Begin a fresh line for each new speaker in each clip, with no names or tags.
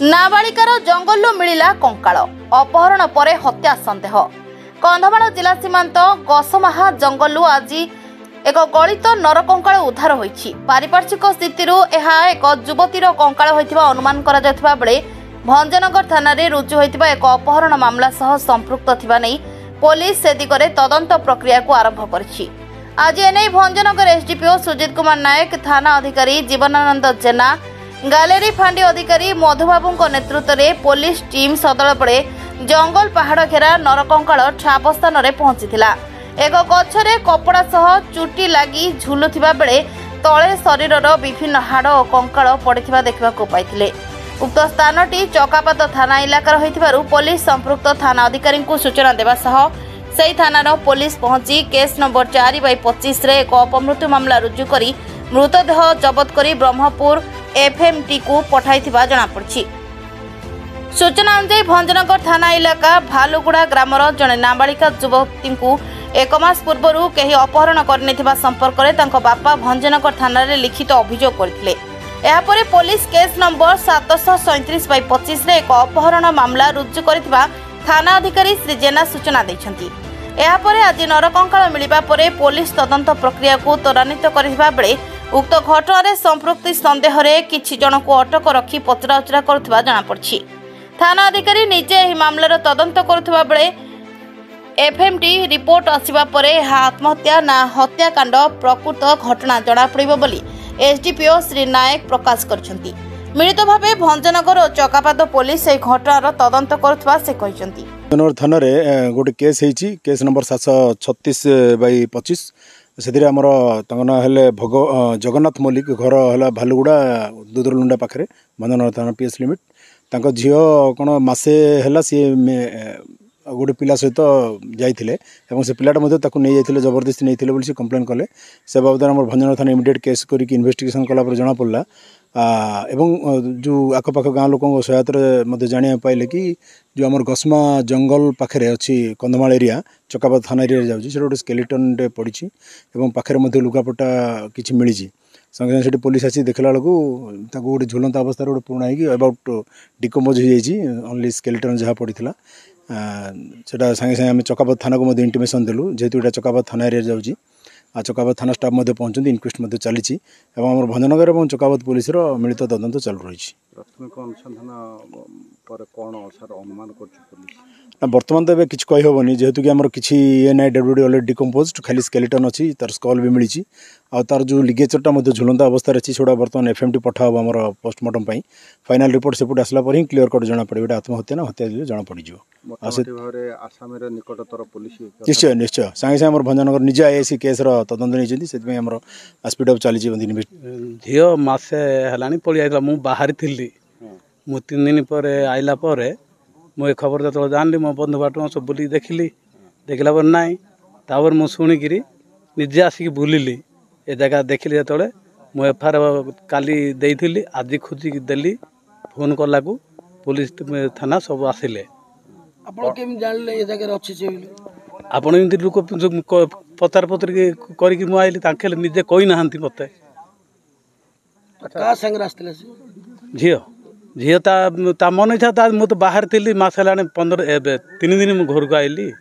नाबालिकार जंगलू मिला कंकाल अपहरण पर हत्या सन्देह। कंधमाल जिला सीमांत गसमाहा जंगलू आज एक गलित नरकंकाल उद्धार होईछि। पारिपार्श्विक स्थिति एक युवतीर कंकाल होइतिबा अनुमान करा जायतिबा बेले भंजनगर थाना रे रुजु होइतिबा एक अपहरण मामला सह संपृक्त थिबा नै पुलिस से दिगरे तदंत प्रक्रिया को आरंभ करछि। आज एने भंजनगर एसडीपीओ सुजित कुमार नायक, थाना अधिकारी जीवनानंद जेना, गैलेरी फांडी अधिकारी मधुबाबू नेतृत्व में पुलिस टीम सदल बड़े जंगल पहाड़ घेरा नरकंकाल छाप स्थान में पहुंची। एक गछरे कपड़ा सह चुटी लगी झुलुथिबा बेले तले शरीरर विभिन्न हाड़ और कंकाल पड़िथिबा देखबाकू पाइथिले। उक्त स्थानटी चकापात थाना इलाका रहिथिबारु पुलिस संपृक्त थाना अधिकारी को सूचना देवा सह सेही थानार पुलिस पहुंची केस नंबर 4/25 रे एक अपमृत्यु मामला रुजु करी मृतदेह जबत करी ब्रह्मपुर एफएमटी को पठाइथिबा जणा पड़छि। सूचना अनुसार भंजनगर थाना इलाका भालुगुड़ा ग्रामर जड़े नाबालिका युवती को एक मास पूर्व कहीं अपहरण करनेथिबा संपर्क में तांको बापा भंजनगर थाना रे लिखित अभियोग करथिले। एहापरे पुलिस केस नंबर 737/25 रे एक अपहरण मामला रुजु करथिबा थाना अधिकारी श्री जेना सूचना दैछंती। एहापरे आज नरकंकाल मिलिबा परे पुलिस तदंत प्रक्रिया को त्वरान्वित करथिबा बेले उक्त घटना संपृक्ति सन्देह किछि जन को अटक रखी पचराउचरा करुवा जनापड़ी। थाना अधिकारी निजे यह मामलार तदंत करुवा बेले एफएमटी रिपोर्ट आसिबा परे आत्महत्या ना हत्याकांड प्रकृत घटना जनापड़ बोली एसडीपीओ श्री नायक प्रकाश करछंती। मिलित भावे भंजनगर और चकापात पुलिस यह घटनार तदंत करुवा से कहछंती।
थाना गोटे केस होईची, केस नंबर 736/25 से आमर ना भोग जगन्नाथ मल्लिक घर है भालुगुड़ा दुदरलुंडा पाखे भंजनगर थाना पीएस लिमिट। तांको झील कौन मसे है सी गोटे पिला सहित जाइए से पिलाटा नहीं जाइए जबरदस्ती नहीं बोली कंप्लेन कले। से बाबद आम भंजनगर थाना इमिडिएट केस करके इन्वेस्टिगेशन कला जना पड़ा। एवं जो आखपाख गाँव लोकों सहायता जाना पाइले कि जो आम गसमा जंगल पाखे अच्छी कंधमाल एरिया चकापात थाना एरिया जाऊँगी गोटे स्केलेटन पड़ी और पाखे लुगापटा किसी मिली संगे संगे पुलिस आसी देखला बेलू गोटे झुलंत अवस्था गोटे पुराणा हो अबाउट डिकम्पोज हो जाइए ओनली स्केलेटन जहाँ पड़ी सेटा संगे संगे आम चकापात थाना को इंटिमेशन देलु जेहेतु यहाँ चकापात थाना एरिया जाऊँगी। चकापात थाना स्टाफ पहुंचती इनक्वेस्ट चली और भंजनगर और चकापात पुलिस मिलित तदंत चालू रही। बर्तमान तो किसी कहीहबनी जेहेतु कि आमर किसी ये ना डेड बॉडी ऑलरेडी डिकम्पोज्ड खाली स्केलेटन अच्छी तार स्कल भी मिली और तार जो लिगेचरटा झुलंत अवस्था अच्छी से बर्तमान एफएमटी पठाब आम पोस्टमार्टम फाइनाल रिपोर्ट सेपट आसला पर ही क्लीयर कट जना पड़े आत्महत्या ना हत्या जना पड़ निश्चय निश्चय सांगे सांगे भंजनगर निजे आईआईसी केस तदंत नहीं स्पीड अप चली
झी मसे है पलि मु बाहरी थी मु 3 दिन पर आइला मुझे खबर जो जानली मो बंधु बाटू सब बुल देखिली देखला पर नाई तापर मु शुणिकी निजे आसिक बुलिली ए जगह देखिली जो मु एफआईआर काली देइथिली आज खोजिक देली फोन कला को पुलिस थाना सब आसिले। आपण एमती लोक पचार पतर करके मुझे निजे कही ना मत झील झील ता मन इच्छा मुझे बाहर थी मस है 3 दिन मुझे घर को आईली।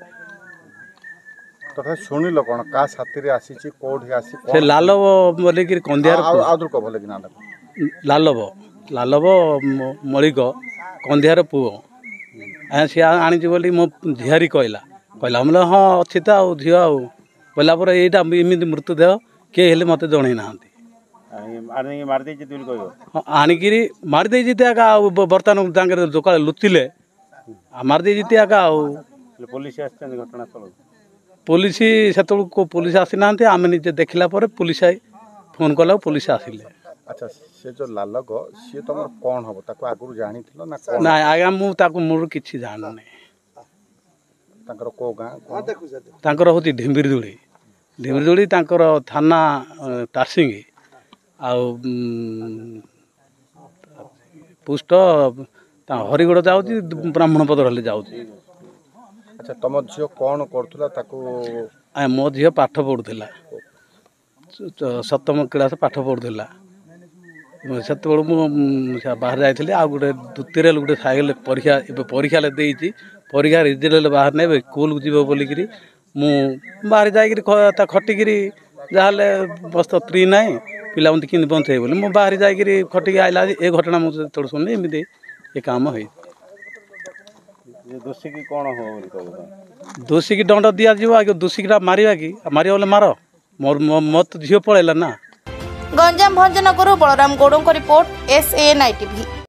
शुणिल कौन का साथी आसी
से लालव बोलिक कंधियार लालव लालव मलिक कंधियार पुओ सी आनी बोली मो झीआरी कहला कहला बोले हाँ अच्छी तो झील बोला पर यहाँ एमती मृत्युदेह किए हेले मत जन ना आणिकी मारिदे जीते आका बर्तमान जो लुचिले मारिदे जीते आका पुलिस से पुलिस आसी ना आम निजे देखला पुलिस फोन कला पुलिस आसिले।
अच्छा से जो लालग सी तुम कौन हम आगुरी जानी ना
ना आज्ञा मुझे किसी जान नहीं हूँ ढिम्बिरदुड़ी ढिम्बिरदुड़ी थाना तारसिंगी पुष्ट हरिगड़ जाऊँगी ब्राह्मणपद रे जाऊँगी।
अच्छा तुम झील कौन कर
मो झील पाठ पढ़ुला 7म क्लास पाठ पढ़ुला ସେତେବେଳେ ମୁଁ ବାହାରେ ଯାଇଥିଲି ଆଉ ଗୋଟେ ଦ୍ୱିତୀୟରେ ଗୋଟେ ସାଇକେଲ ପରୀକ୍ଷା ଏବେ ପରୀକ୍ଷା ଦେଇଛି ପରୀକ୍ଷା ରେଜଲ୍ଟ ବାହାର ନେବେ ସ୍କୁଲକୁ ଯିବ ବୋଲିକିରି ମୁଁ ବାହାରେ ଯାଇକିରି ତା ଖଟିକିରି ଯାହାହେଲେ ବସ୍ତ ଫ୍ରି ନାହିଁ ପିଲାମାନେ କେମିତି ବଞ୍ଚେଇବେ ବୋଲି ମୁଁ ବାହାରେ ଯାଇକିରି ଖଟିକି ଆଇଲା ଏ ଘଟଣା ମୁଁ ଯେତେବେଳେ ଶୁଣିଲି ଏମିତି ଏ କାମ ହେଇଛି।
ଦୋଷୀ କି କ'ଣ ହବ ବୋଲି କହୁଛ?
ଦୋଷୀକି ଦଣ୍ଡ ଦିଆଯିବ ଆଜ୍ଞା ଦୋଷୀକିଟା ମାରିବା କି ମାରିବ ବୋଲେ ମାର ମୋର ତ ଝିଅ ପଳେଇଲା ନା।
ଗଞ୍ଜାମ ଭଞ୍ଜନଗରରୁ ବଳରାମ ଗୌଡ଼ଙ୍କ ରିପୋର୍ଟ SANI TV।